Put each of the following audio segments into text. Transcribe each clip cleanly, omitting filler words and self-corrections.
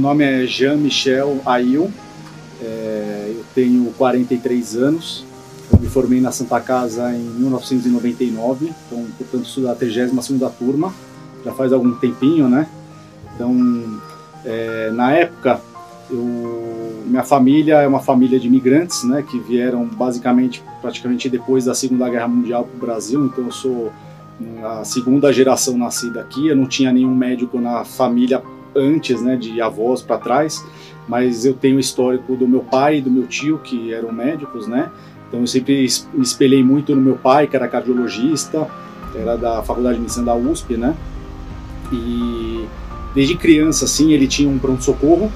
nome é Jean-Michel Ail, eu tenho 43 anos, eu me formei na Santa Casa em 1999, então, portanto, estudo a 32ª turma, já faz algum tempinho, né? Então, na época, minha família é uma família de imigrantes, né, que vieram basicamente, praticamente depois da Segunda Guerra Mundial para o Brasil, então eu sou a segunda geração nascida aqui, eu não tinha nenhum médico na família antes, né, de avós para trás, mas eu tenho o histórico do meu pai e do meu tio, que eram médicos, né, então eu sempre me espelhei muito no meu pai, que era cardiologista, era da Faculdade de Medicina da USP, né, e desde criança, assim, ele tinha um pronto-socorro,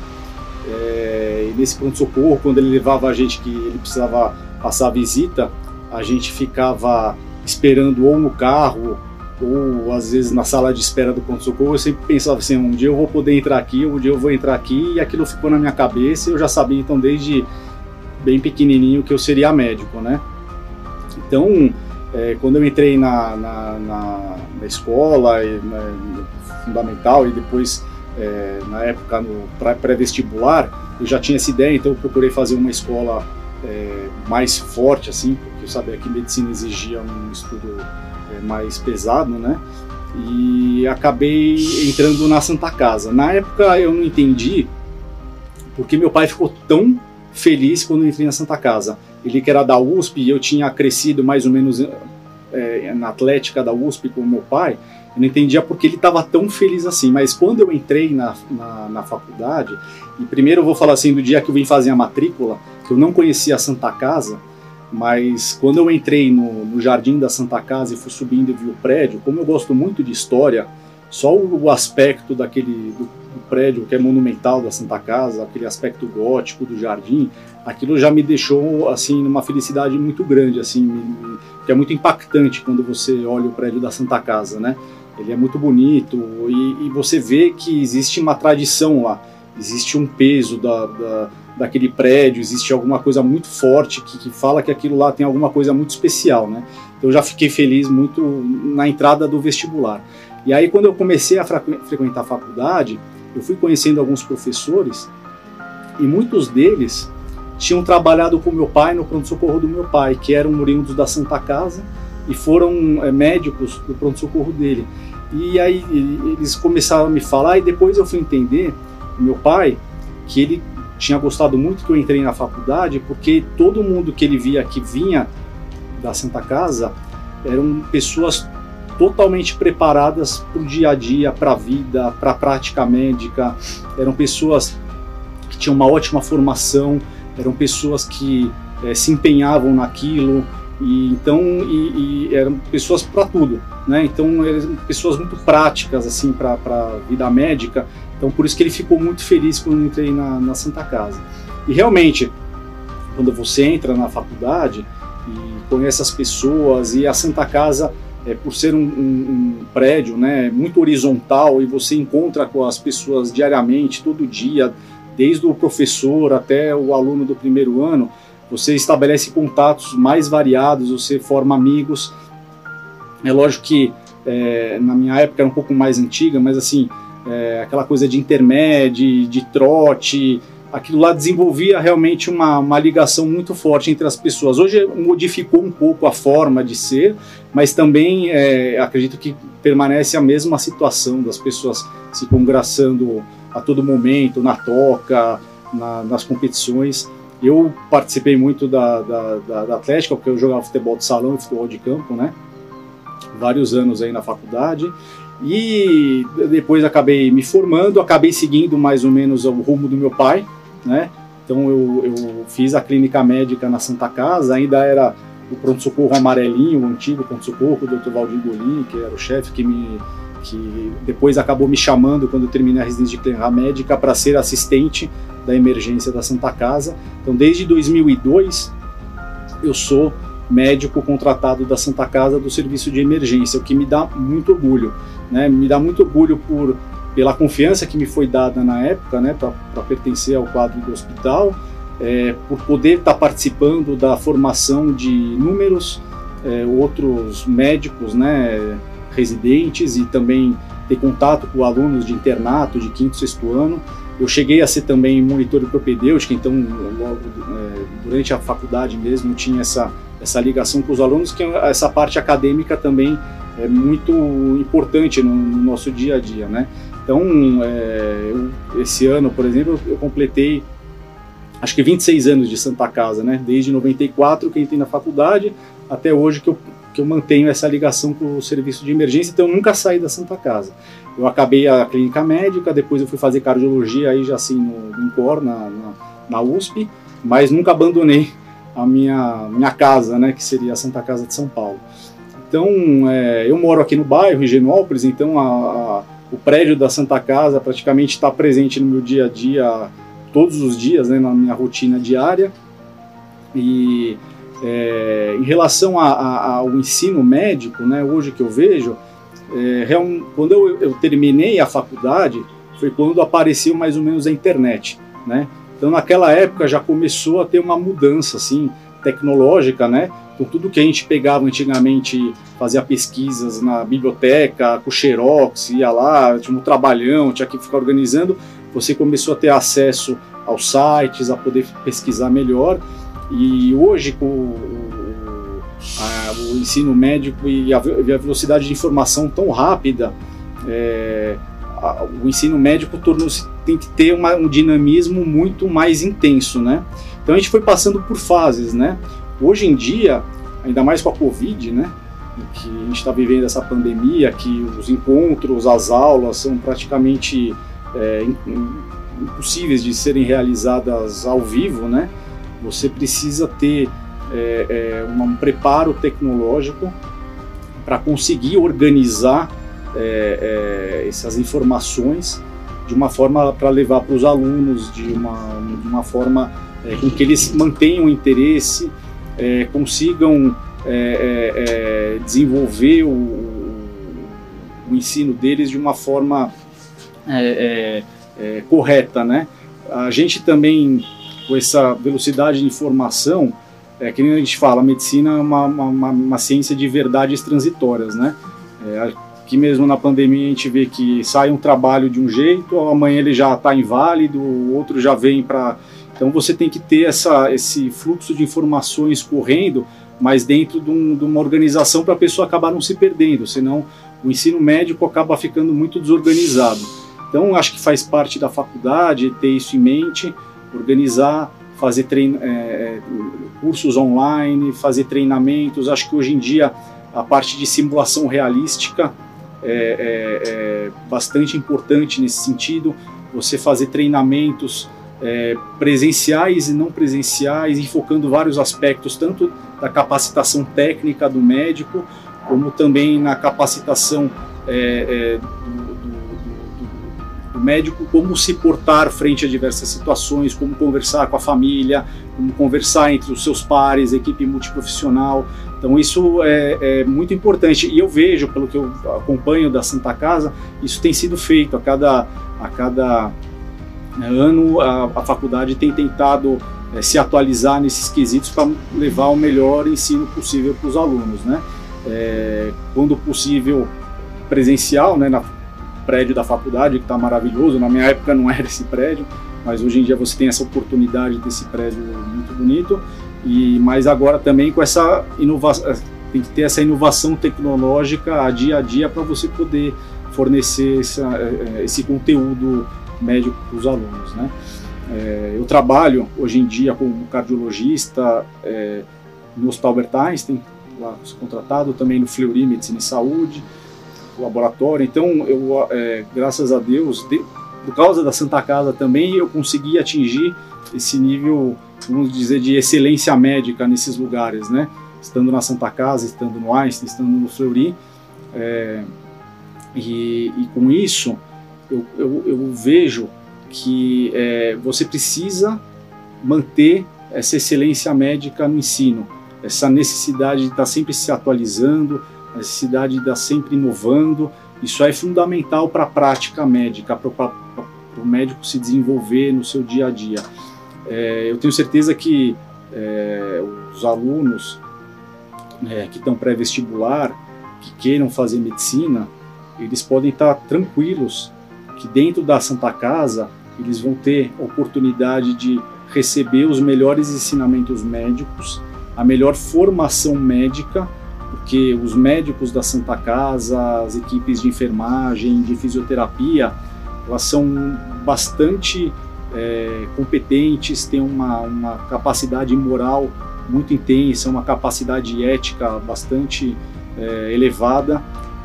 e nesse pronto-socorro, quando ele levava a gente que ele precisava passar a visita, a gente ficava esperando ou no carro, ou às vezes na sala de espera do pronto-socorro. Eu sempre pensava assim, um dia eu vou poder entrar aqui, um dia eu vou entrar aqui, e aquilo ficou na minha cabeça, e eu já sabia então desde bem pequenininho que eu seria médico, né? Então, quando eu entrei na escola, no fundamental, e depois na época no pré-vestibular, eu já tinha essa ideia, então eu procurei fazer uma escola mais forte, assim, porque eu sabia que medicina exigia um estudo mais pesado, né? E acabei entrando na Santa Casa. Na época eu não entendi porque meu pai ficou tão feliz quando eu entrei na Santa Casa. Ele que era da USP e eu tinha crescido mais ou menos na atlética da USP com o meu pai, eu não entendia porque ele estava tão feliz assim, mas quando eu entrei na faculdade, e primeiro eu vou falar assim do dia que eu vim fazer a matrícula, que eu não conhecia a Santa Casa, mas quando eu entrei no jardim da Santa Casa e fui subindo e vi o prédio, como eu gosto muito de história, só o aspecto do prédio que é monumental da Santa Casa, aquele aspecto gótico do jardim, aquilo já me deixou assim numa felicidade muito grande, assim, que é muito impactante quando você olha o prédio da Santa Casa, né? Ele é muito bonito e você vê que existe uma tradição lá, existe um peso daquele prédio, existe alguma coisa muito forte que fala que aquilo lá tem alguma coisa muito especial, né? Então eu já fiquei feliz muito na entrada do vestibular. E aí quando eu comecei a frequentar a faculdade, eu fui conhecendo alguns professores e muitos deles tinham trabalhado com meu pai no pronto-socorro do meu pai, que eram oriundos da Santa Casa e foram médicos do pronto-socorro dele. E aí eles começaram a me falar e depois eu fui entender, meu pai, que ele tinha gostado muito que eu entrei na faculdade porque todo mundo que ele via que vinha da Santa Casa eram pessoas totalmente preparadas para o dia a dia, para a vida, para a prática médica, eram pessoas que tinham uma ótima formação, eram pessoas que se empenhavam naquilo, e eram pessoas para tudo, né? Então eram pessoas muito práticas assim para a vida médica. Então por isso que ele ficou muito feliz quando eu entrei na Santa Casa. E realmente, quando você entra na faculdade e conhece as pessoas, e a Santa Casa, por ser um prédio, né, muito horizontal, e você encontra com as pessoas diariamente, todo dia, desde o professor até o aluno do primeiro ano, você estabelece contatos mais variados, você forma amigos. É lógico que na minha época era um pouco mais antiga, mas assim, aquela coisa de intermédio, de trote, aquilo lá desenvolvia realmente uma ligação muito forte entre as pessoas. Hoje modificou um pouco a forma de ser, mas também acredito que permanece a mesma situação das pessoas se congraçando a todo momento, na toca, nas competições. Eu participei muito da atlética, porque eu jogava futebol de salão e futebol de campo, né? Vários anos aí na faculdade. E depois acabei me formando, acabei seguindo mais ou menos o rumo do meu pai, né? Então eu fiz a clínica médica na Santa Casa, ainda era o pronto-socorro amarelinho, o antigo pronto-socorro, o Dr. Valdir Golin, que era o chefe que depois acabou me chamando quando eu terminei a residência de clínica médica para ser assistente da emergência da Santa Casa. Então desde 2002 eu sou médico contratado da Santa Casa do serviço de emergência, o que me dá muito orgulho, né? Me dá muito orgulho pela confiança que me foi dada na época, né, para pertencer ao quadro do hospital, por poder estar participando da formação de inúmeros outros médicos, né, residentes, e também ter contato com alunos de internato de 5º e 6º ano. Eu cheguei a ser também monitor de propedêutica, então logo durante a faculdade mesmo eu tinha essa ligação com os alunos, que essa parte acadêmica também é muito importante no nosso dia a dia, né? Então, esse ano, por exemplo, eu completei acho que 26 anos de Santa Casa, né? Desde 94 que entrei na faculdade até hoje que eu mantenho essa ligação com o serviço de emergência, então eu nunca saí da Santa Casa. Eu acabei a clínica médica, depois eu fui fazer cardiologia aí já assim no INCOR, na USP, mas nunca abandonei a minha casa, né? Que seria a Santa Casa de São Paulo. Então, eu moro aqui no bairro, em Higienópolis, então o prédio da Santa Casa praticamente está presente no meu dia a dia, todos os dias, né, na minha rotina diária. E em relação ao ensino médico, né, hoje que eu vejo, quando eu terminei a faculdade, foi quando apareceu mais ou menos a internet, né? Então naquela época já começou a ter uma mudança assim, tecnológica, né? Então tudo que a gente pegava antigamente, fazia pesquisas na biblioteca, com xerox, ia lá, tinha um trabalhão, tinha que ficar organizando, você começou a ter acesso aos sites, a poder pesquisar melhor. E hoje, com o ensino médico e a velocidade de informação tão rápida, o ensino médico tem que ter um dinamismo muito mais intenso, né? Então a gente foi passando por fases, né? Hoje em dia, ainda mais com a Covid, né? Que a gente está vivendo essa pandemia, que os encontros, as aulas são praticamente impossíveis de serem realizadas ao vivo, né? Você precisa ter um preparo tecnológico para conseguir organizar essas informações de uma forma para levar para os alunos, de uma forma com que eles mantenham o interesse, consigam desenvolver o ensino deles de uma forma correta, né? A gente também, com essa velocidade de informação, que nem a gente fala, a medicina é uma ciência de verdades transitórias, né? Aqui mesmo na pandemia a gente vê que sai um trabalho de um jeito, amanhã ele já está inválido, o outro já vem para... Então você tem que ter esse fluxo de informações correndo, mas dentro de uma organização para a pessoa acabar não se perdendo, senão o ensino médico acaba ficando muito desorganizado. Então acho que faz parte da faculdade ter isso em mente, organizar, fazer cursos online, fazer treinamentos. Acho que hoje em dia a parte de simulação realística é bastante importante nesse sentido, você fazer treinamentos presenciais e não presenciais, enfocando vários aspectos, tanto da capacitação técnica do médico, como também na capacitação do médico, como se portar frente a diversas situações, como conversar com a família, como conversar entre os seus pares, equipe multiprofissional. Então isso é muito importante, e eu vejo, pelo que eu acompanho da Santa Casa, isso tem sido feito a cada ano. A faculdade tem tentado se atualizar nesses quesitos para levar o melhor ensino possível para os alunos, né? Quando possível presencial, né, no prédio da faculdade, que está maravilhoso. Na minha época não era esse prédio, mas hoje em dia você tem essa oportunidade desse prédio muito bonito. Mas agora também com essa inovação, tem que ter essa inovação tecnológica a dia para você poder fornecer esse conteúdo médico para os alunos, né? Eu trabalho hoje em dia como cardiologista no Hospital Albert Einstein, lá contratado, também no Fleury Medicina e Saúde, laboratório. Então eu, graças a Deus, por causa da Santa Casa também, eu consegui atingir esse nível, vamos dizer, de excelência médica nesses lugares, né? Estando na Santa Casa, estando no Einstein, estando no Fleury, e com isso eu vejo que você precisa manter essa excelência médica no ensino, essa necessidade de estar sempre se atualizando, a necessidade de estar sempre inovando. Isso é fundamental para a prática médica, para o médico se desenvolver no seu dia a dia. Eu tenho certeza que os alunos que estão pré-vestibular, que queiram fazer medicina, eles podem estar tranquilos que dentro da Santa Casa eles vão ter oportunidade de receber os melhores ensinamentos médicos, a melhor formação médica, porque os médicos da Santa Casa, as equipes de enfermagem, de fisioterapia, elas são bastante competentes, têm uma capacidade moral muito intensa, uma capacidade ética bastante elevada,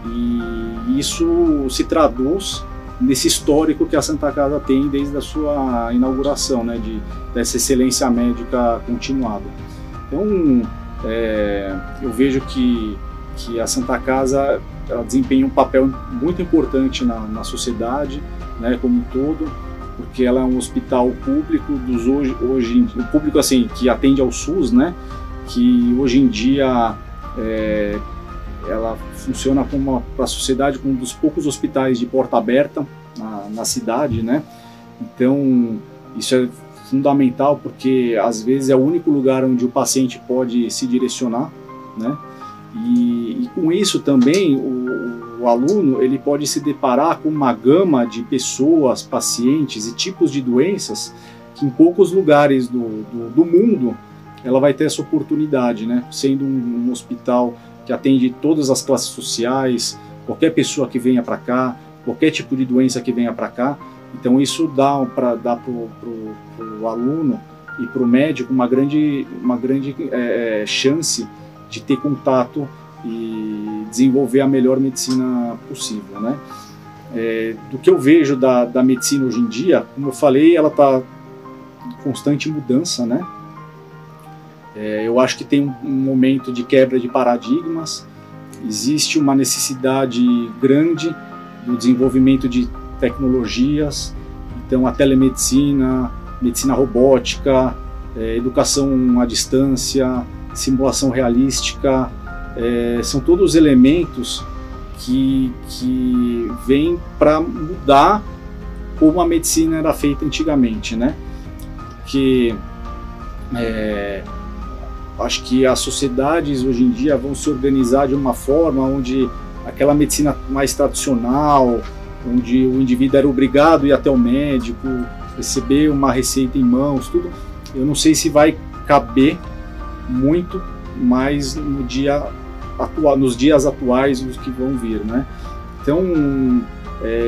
e isso se traduz nesse histórico que a Santa Casa tem desde a sua inauguração, né, dessa excelência médica continuada. Então, eu vejo que a Santa Casa ela desempenha um papel muito importante na sociedade, né, como um todo, porque ela é um hospital público um público assim que atende ao SUS, né, que hoje em dia ela funciona para a sociedade como um dos poucos hospitais de porta aberta na cidade, né? Então isso é fundamental, porque às vezes é o único lugar onde o paciente pode se direcionar, né? E com isso também o aluno ele pode se deparar com uma gama de pessoas, pacientes e tipos de doenças que em poucos lugares do mundo ela vai ter essa oportunidade, né? Sendo um hospital que atende todas as classes sociais, qualquer pessoa que venha para cá, qualquer tipo de doença que venha para cá. Então isso dá para o aluno e para o médico uma grande chance de ter contato e desenvolver a melhor medicina possível, né? Do que eu vejo da medicina hoje em dia, como eu falei, ela está em constante mudança, né? Eu acho que tem um momento de quebra de paradigmas, existe uma necessidade grande do desenvolvimento de tecnologias, então a telemedicina, medicina robótica, educação à distância, simulação realística, são todos elementos que vêm para mudar como a medicina era feita antigamente, né? Porque acho que as sociedades hoje em dia vão se organizar de uma forma onde aquela medicina mais tradicional, onde o indivíduo era obrigado a ir até o médico, receber uma receita em mãos, tudo, eu não sei se vai caber muito mais nos dias atuais, os que vão vir, né? Então,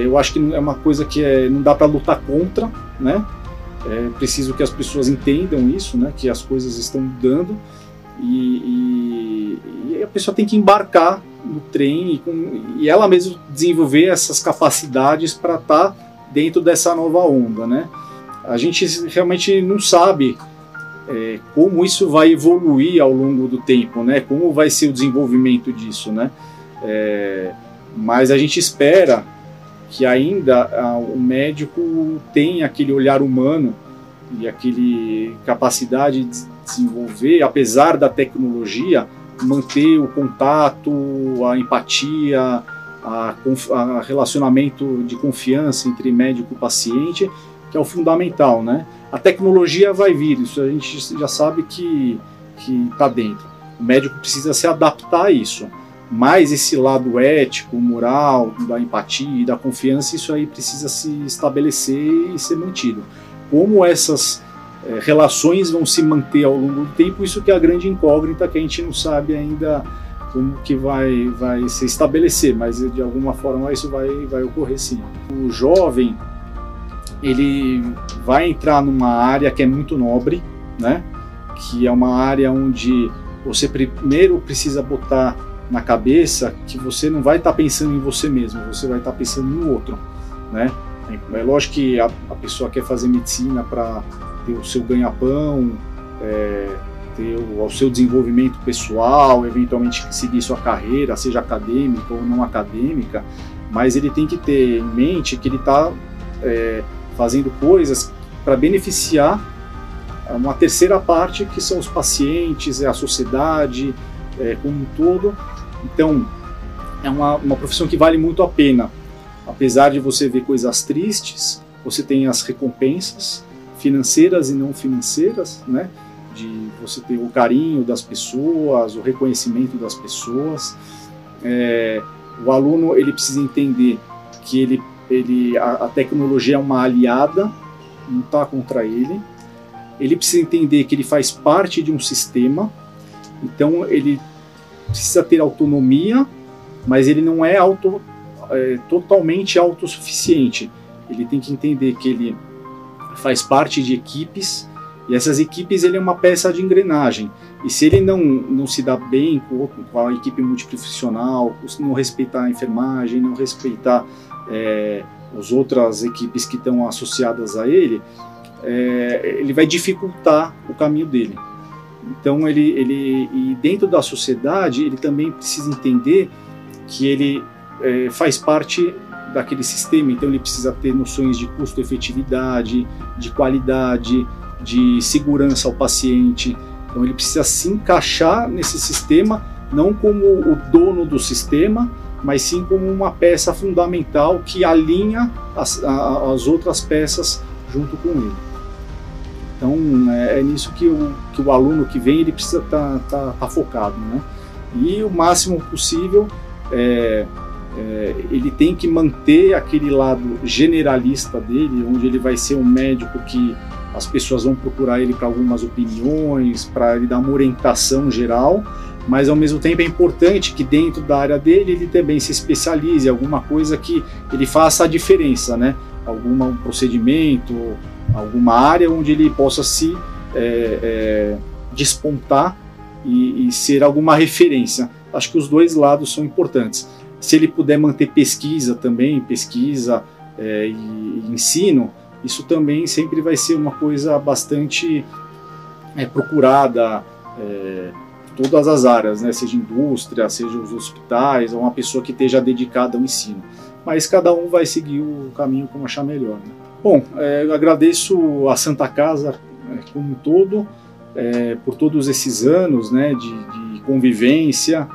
eu acho que é uma coisa que não dá para lutar contra, né? É preciso que as pessoas entendam isso, né? Que as coisas estão mudando e a pessoa tem que embarcar no trem e ela mesma desenvolver essas capacidades para estar dentro dessa nova onda, né? A gente realmente não sabe como isso vai evoluir ao longo do tempo, né? Como vai ser o desenvolvimento disso, né? Mas a gente espera que ainda o médico tenha aquele olhar humano e aquele capacidade de desenvolver, apesar da tecnologia, manter o contato, a empatia, a relacionamento de confiança entre médico e paciente, que é o fundamental, né? A tecnologia vai vir, isso a gente já sabe que está dentro. O médico precisa se adaptar a isso. Mas esse lado ético, moral, da empatia e da confiança, isso aí precisa se estabelecer e ser mantido. Como essas relações vão se manter ao longo do tempo, isso que é a grande incógnita, que a gente não sabe ainda como que vai se estabelecer, mas de alguma forma isso vai ocorrer sim. O jovem, ele vai entrar numa área que é muito nobre, né? Que é uma área onde você primeiro precisa botar na cabeça que você não vai estar pensando em você mesmo, você vai estar pensando no outro, né? É lógico que a pessoa quer fazer medicina para ter o seu ganha-pão, ter o seu desenvolvimento pessoal, eventualmente seguir sua carreira, seja acadêmica ou não acadêmica, mas ele tem que ter em mente que ele está fazendo coisas para beneficiar uma terceira parte, que são os pacientes, a sociedade como um todo. Então, é uma profissão que vale muito a pena. Apesar de você ver coisas tristes, você tem as recompensas financeiras e não financeiras, né? De você ter o carinho das pessoas, o reconhecimento das pessoas. O aluno ele precisa entender que a tecnologia é uma aliada lutar contra ele. Ele precisa entender que ele faz parte de um sistema, então ele precisa ter autonomia, mas ele não é totalmente autossuficiente. Ele tem que entender que ele faz parte de equipes, e essas equipes ele é uma peça de engrenagem. E se ele não se dá bem com a equipe multiprofissional, não respeitar a enfermagem, não respeitar as outras equipes que estão associadas a ele, ele vai dificultar o caminho dele. Então e dentro da sociedade ele também precisa entender que ele faz parte daquele sistema, então ele precisa ter noções de custo-efetividade, de qualidade, de segurança ao paciente. Então ele precisa se encaixar nesse sistema, não como o dono do sistema, mas sim como uma peça fundamental que alinha as outras peças junto com ele. Então é nisso que o aluno que vem ele precisa tá focado, né? E o máximo possível ele tem que manter aquele lado generalista dele, onde ele vai ser um médico que as pessoas vão procurar ele para algumas opiniões, para ele dar uma orientação geral, mas ao mesmo tempo é importante que dentro da área dele ele também se especialize em alguma coisa que ele faça a diferença, né? Um procedimento, alguma área onde ele possa se despontar e ser alguma referência. Acho que os dois lados são importantes. Se ele puder manter pesquisa também, e ensino, isso também sempre vai ser uma coisa bastante procurada por todas as áreas, né? Seja indústria, seja os hospitais, ou uma pessoa que esteja dedicada ao ensino. Mas cada um vai seguir o caminho como achar melhor, né? Bom, eu agradeço a Santa Casa como um todo, por todos esses anos, né, de convivência,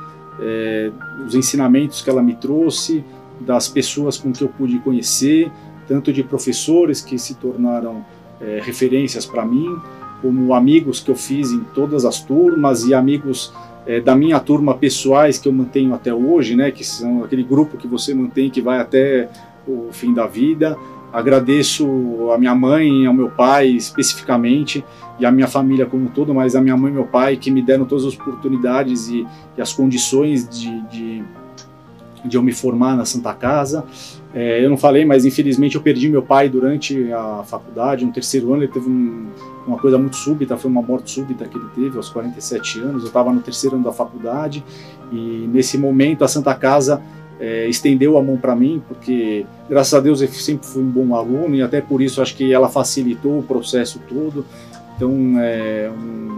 os ensinamentos que ela me trouxe, das pessoas com que eu pude conhecer, tanto de professores que se tornaram referências para mim, como amigos que eu fiz em todas as turmas e amigos da minha turma pessoais que eu mantenho até hoje, né, que são aquele grupo que você mantém que vai até o fim da vida. Agradeço a minha mãe e ao meu pai especificamente, e a minha família como um todo, mas a minha mãe e meu pai que me deram todas as oportunidades e as condições de eu me formar na Santa Casa. Eu não falei, mas infelizmente eu perdi meu pai durante a faculdade, no terceiro ano. Ele teve uma coisa muito súbita, foi uma morte súbita que ele teve aos 47 anos, eu estava no terceiro ano da faculdade, e nesse momento a Santa Casa estendeu a mão para mim, porque graças a Deus eu sempre fui um bom aluno, e até por isso acho que ela facilitou o processo todo. Então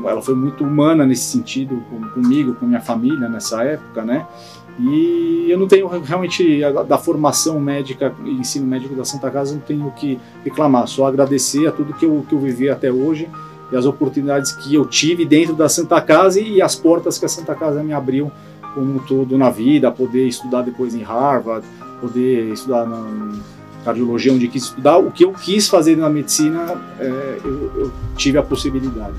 ela foi muito humana nesse sentido, comigo, com minha família nessa época, né? E eu não tenho realmente da formação médica e ensino médico da Santa Casa, não tenho o que reclamar, só agradecer a tudo que eu vivi até hoje e as oportunidades que eu tive dentro da Santa Casa e as portas que a Santa Casa me abriu como tudo na vida, poder estudar depois em Harvard, poder estudar na cardiologia onde quis estudar, o que eu quis fazer na medicina, eu tive a possibilidade.